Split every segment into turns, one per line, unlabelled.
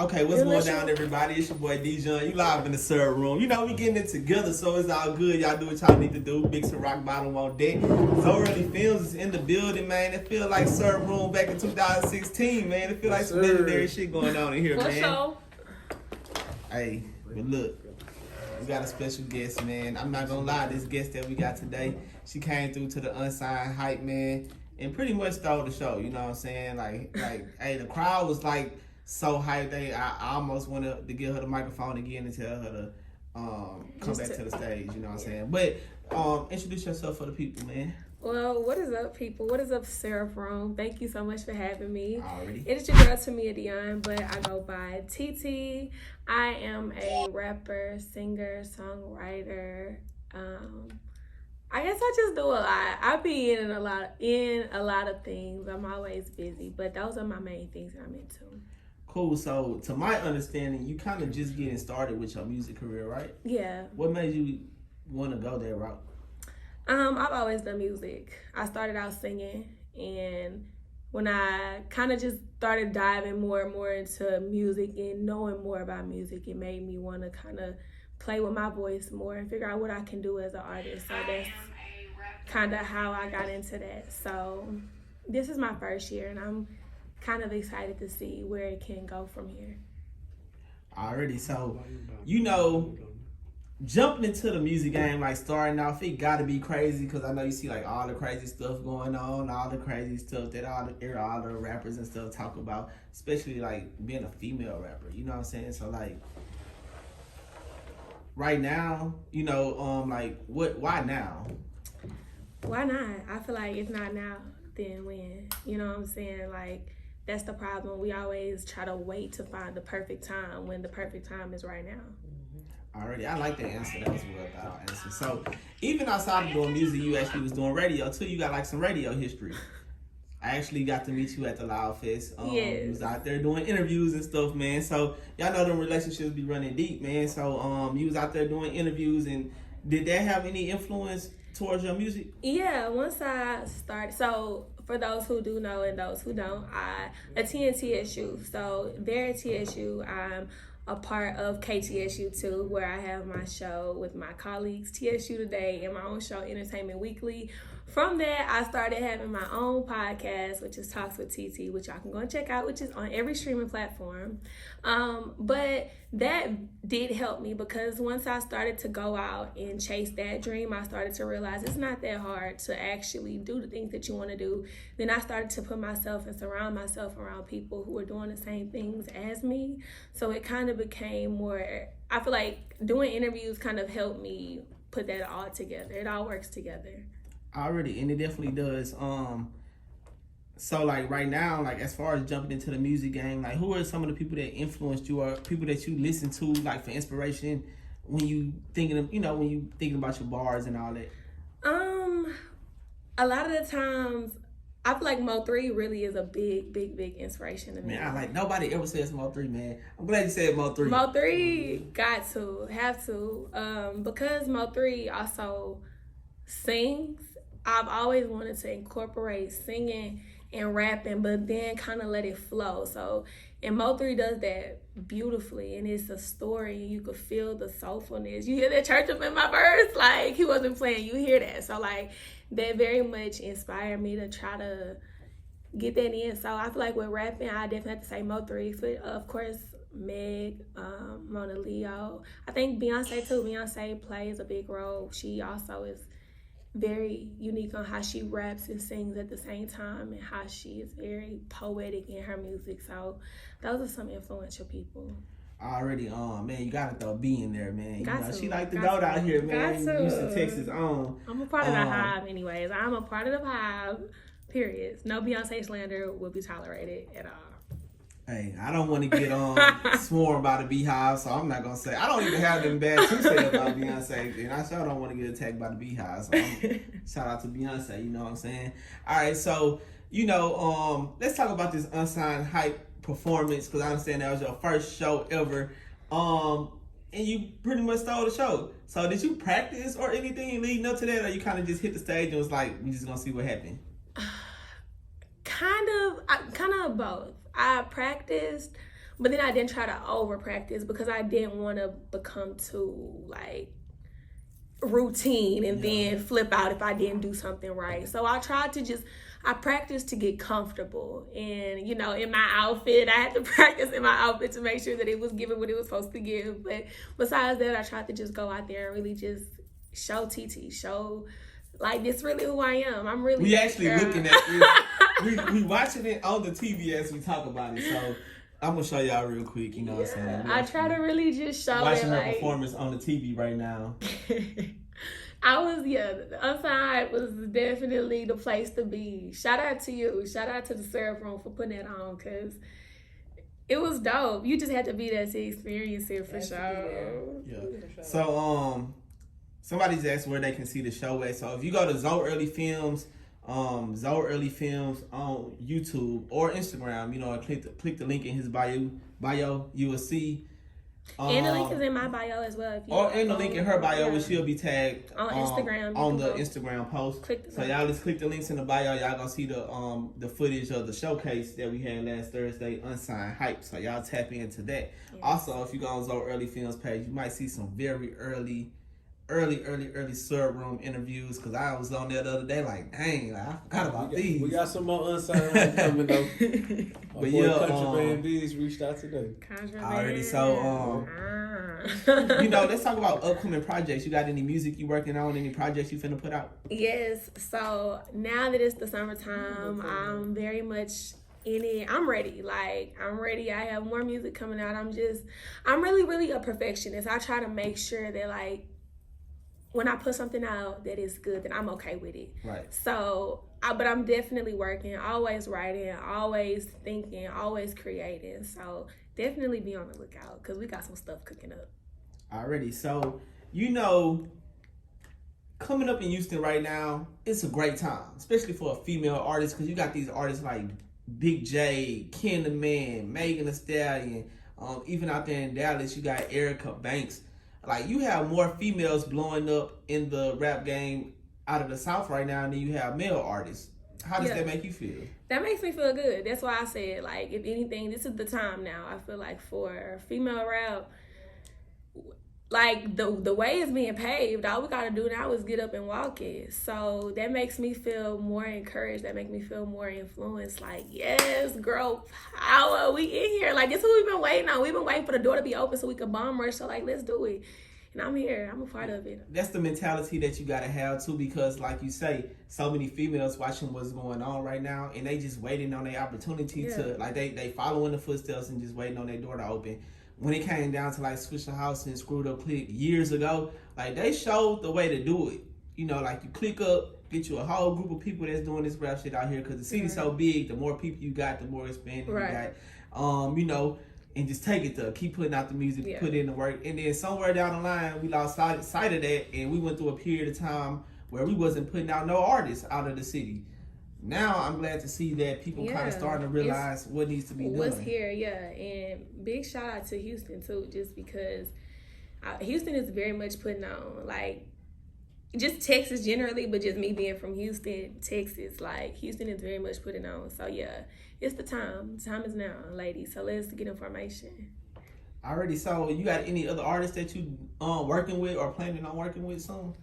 Okay, what's going down, everybody? It's your boy Dijon. You live in the syrup room. You know, we getting it together, so it's all good. Y'all do what y'all need to do. Big and rock bottom on deck. So Really Films is in the building, man. It feel like syrup room back in 2016, man. It feel like some legendary shit going on in here, man.
Sure.
Hey, but look, we got a special guest, man. I'm not gonna lie, this guest that we got today, she came through to the Unsigned Hype, man, and pretty much stole the show. You know what I'm saying? Like, hey, the crowd was like so hyped. I almost wanted to give her the microphone again and tell her to come back to the stage. You know what I'm saying? But introduce yourself for the people, man.
Well, what is up, people? What is up, Syrup Room? Thank you so much for having me.
Already.
It is your girl, Tamia Dionne, but I go by TT. I am a rapper, singer, songwriter. I guess I just do a lot. I be in a lot of things. I'm always busy, but those are my main things that I'm into.
Cool. So, to my understanding, you kind of just getting started with your music career, right?
Yeah.
What made you want to go that route?
I've always done music. I started out singing, and when I kind of just started diving more and more into music and knowing more about music, it made me want to kind of play with my voice more and figure out what I can do as an artist. So that's kind of how I got into that. So this is my first year, and I'm kind of excited to see where it can go from here.
Already. So, you know, jumping into the music game, like starting off, it gotta be crazy because I know you see like all the crazy stuff going on, all the crazy stuff that all the rappers and stuff talk about, especially like being a female rapper. You know what I'm saying? So like, right now, you know, like why now?
Why not? I feel like if not now, then when? You know what I'm saying? Like, that's the problem. We always try to wait to find the perfect time when the perfect time is right now.
Already, I like that answer. That was a well thought out answer. So, even outside of doing music, you actually was doing radio too. You got like some radio history. I actually got to meet you at the Loud Fest.
Yes.
You was out there doing interviews and stuff, man. So, y'all know them relationships be running deep, man. So, you was out there doing interviews, and did that have any influence towards your music?
Yeah, once I started, so for those who do know and those who don't, I attend TSU. So there at TSU, I'm a part of KTSU too, where I have my show with my colleagues, TSU Today, and my own show, Entertainment Weekly. From there, I started having my own podcast, which is Talks with TT, which y'all can go and check out, which is on every streaming platform. But that did help me because once I started to go out and chase that dream, I started to realize it's not that hard to actually do the things that you want to do. Then I started to put myself and surround myself around people who were doing the same things as me. So it kind of became more, I feel like doing interviews kind of helped me put that all together. It all works together.
Already, and it definitely does. So like right now, like as far as jumping into the music game, like who are some of the people that influenced you or people that you listen to like for inspiration when you thinking of, when you thinking about your bars and all that?
A lot of the times I feel like Mo3 really is a big inspiration to me.
Man, I like nobody ever says Mo3, man. I'm glad you said Mo3.
Mo3 got to, have to, because Mo3 also sings. I've always wanted to incorporate singing and rapping, but then kind of let it flow. So, and Mo3 does that beautifully, and it's a story, and you could feel the soulfulness. You hear that church up in my verse, like he wasn't playing. You hear that, so like that very much inspired me to try to get that in. So I feel like with rapping, I definitely have to say Mo3. But of course, Meg, Mona Leo. I think Beyonce too. Beyonce plays a big role. She also is very unique on how she raps and sings at the same time and how she is very poetic in her music. So those are some influential people.
Already, man, you gotta throw B in there, man. She like the
got
goat
to.
out here, man.
Got to.
Houston, Texas,
I'm a part of the Hive anyways. I'm a part of the Hive, period. No Beyonce slander will be tolerated at all.
Hey, I don't want to get sworn by the Beehive, so I'm not gonna say. I don't even have them bad to say about Beyonce, and I sure don't want to get attacked by the Beehive. So shout out to Beyonce, you know what I'm saying? All right, so let's talk about this Unsigned Hype performance because I understand that was your first show ever, and you pretty much stole the show. So did you practice or anything leading up to that, or you kind of just hit the stage and was like, we just gonna see what happened?
Kind of both. I practiced, But then I didn't try to over practice because I didn't want to become too like routine and then flip out if I didn't do something right. So I tried to I practiced to get comfortable. And, you know, in my outfit, I had to practice in my outfit to make sure that it was giving what it was supposed to give. But besides that, I tried to just go out there and really just show TT, show, like, this really who I am. I'm really
We actually looking at it. we watching it on the TV as we talk about it. So I'm going to show y'all real quick, you know what I'm saying?
I try to really just show
watching
it,
her performance on the TV right now.
The Unsigned was definitely the place to be. Shout out to you. Shout out to the Syrup Room for putting that on, because it was dope. You just had to be there to experience it for sure.
Yeah. So, somebody's asked where they can see the show at. So if you go to Zoe Early Films on YouTube or Instagram, you know, click the link in his bio, you will see.
And the link is in my bio as well.
And the link in her bio, which she'll be tagged
on Instagram.
On the Instagram post. So y'all just click the links in the bio. Y'all gonna see the footage of the showcase that we had last Thursday, Unsigned Hype. So y'all tap into that. Yes. Also, if you go on Zoe Early Films page, you might see some very early Syrup Room interviews, because I was on there the other day like, dang, like, I forgot about these.
We got some more Unsigned coming though.
But yeah,
Contraband Biz reached out today.
Already, so you know, let's talk about upcoming projects. You got any music you working on? Any projects you finna put out?
Yes. So now that it's the summertime, I'm very much in it. I'm ready. Like, I'm ready. I have more music coming out. I'm really a perfectionist. I try to make sure that, like, when I put something out that is good, then I'm okay with it.
Right.
So, but I'm definitely working, always writing, always thinking, always creating. So definitely be on the lookout, because we got some stuff cooking up.
Already. So, you know, coming up in Houston right now, it's a great time, especially for a female artist, because you got these artists like Big J, Ken the Man, Megan Thee Stallion. Even out there in Dallas, you got Erica Banks. Like, you have more females blowing up in the rap game out of the South right now than you have male artists. How does that make you feel?
That makes me feel good. That's why I said, like, if anything, this is the time now. I feel like for female rap, like, the way it's being paved, all we got to do now is get up and walk it. So that makes me feel more encouraged. That makes me feel more influenced. Like, yes, girl power. We in here. Like, this is what we've been waiting on. We've been waiting for the door to be open so we can bomb rush. So, like, let's do it. And I'm here. I'm a part of it.
That's the mentality that you got to have, too, because, like you say, so many females watching what's going on right now, and they just waiting on their opportunity to, like, they following the footsteps and just waiting on their door to open. When it came down to, like, Swisher House and Screwed Up Click years ago, like, they showed the way to do it. You know, like, you click up, get you a whole group of people that's doing this rap shit out here, because the city's so big, the more people you got, the more expanding you got. You know, and just take it to keep putting out the music, put in the work. And then somewhere down the line, we lost sight of that, and we went through a period of time where we wasn't putting out no artists out of the city. Now I'm glad to see that people kind of starting to realize what needs to be done.
What's here, and big shout out to Houston too, just because Houston is very much putting on, like, just Texas generally, but just me being from Houston, Texas, like, Houston is very much putting on. So yeah, it's the time. The time is now, ladies. So let's get information.
Alrighty. So you got any other artists that you working with or planning on working with soon?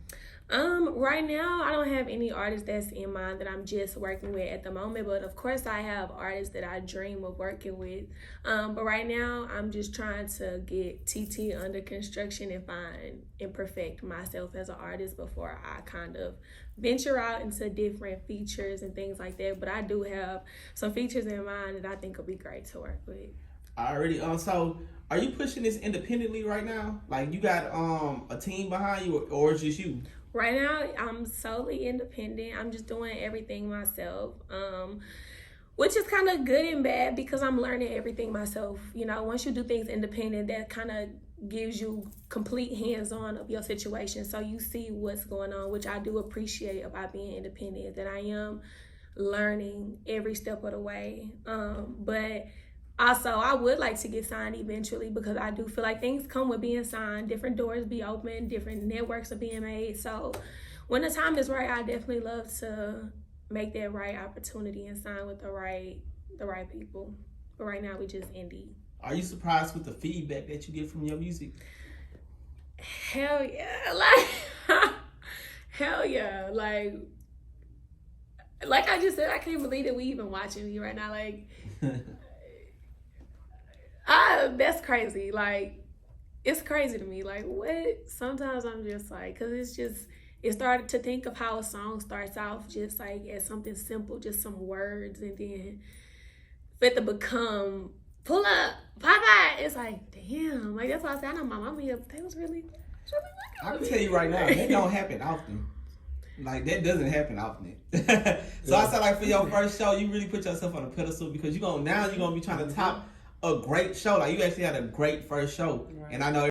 Right now, I don't have any artists that's in mind that I'm just working with at the moment, but of course I have artists that I dream of working with. But right now, I'm just trying to get TT under construction and find and perfect myself as an artist before I kind of venture out into different features and things like that. But I do have some features in mind that I think will be great to work with.
Already. So are you pushing this independently right now? Like, you got a team behind you, or is it just you?
Right now, I'm solely independent. I'm just doing everything myself, which is kind of good and bad because I'm learning everything myself. You know, once you do things independent, that kind of gives you complete hands-on of your situation. So you see what's going on, which I do appreciate about being independent, that I am learning every step of the way. But also, I would like to get signed eventually because I do feel like things come with being signed. Different doors be open, different networks are being made. So when the time is right, I definitely love to make that right opportunity and sign with the right people. But right now, we just indie.
Are you surprised with the feedback that you get from your music?
Hell yeah. Like, hell yeah. Like I just said, I can't believe that we even watching me right now. Like, that's crazy. Like, it's crazy to me. Like, what? Sometimes I'm just like, because it started to think of how a song starts off just like as something simple, just some words, and then for it to become pull up, Popeye. It's like, damn. Like, that's why I said, I know my mama here, they was really
I can tell you right now, that don't happen often. Like, that doesn't happen often. So I said, like, for your first show, you really put yourself on a pedestal because you're gonna be trying to top a great show. Like, you actually had a great first show. Right. And I know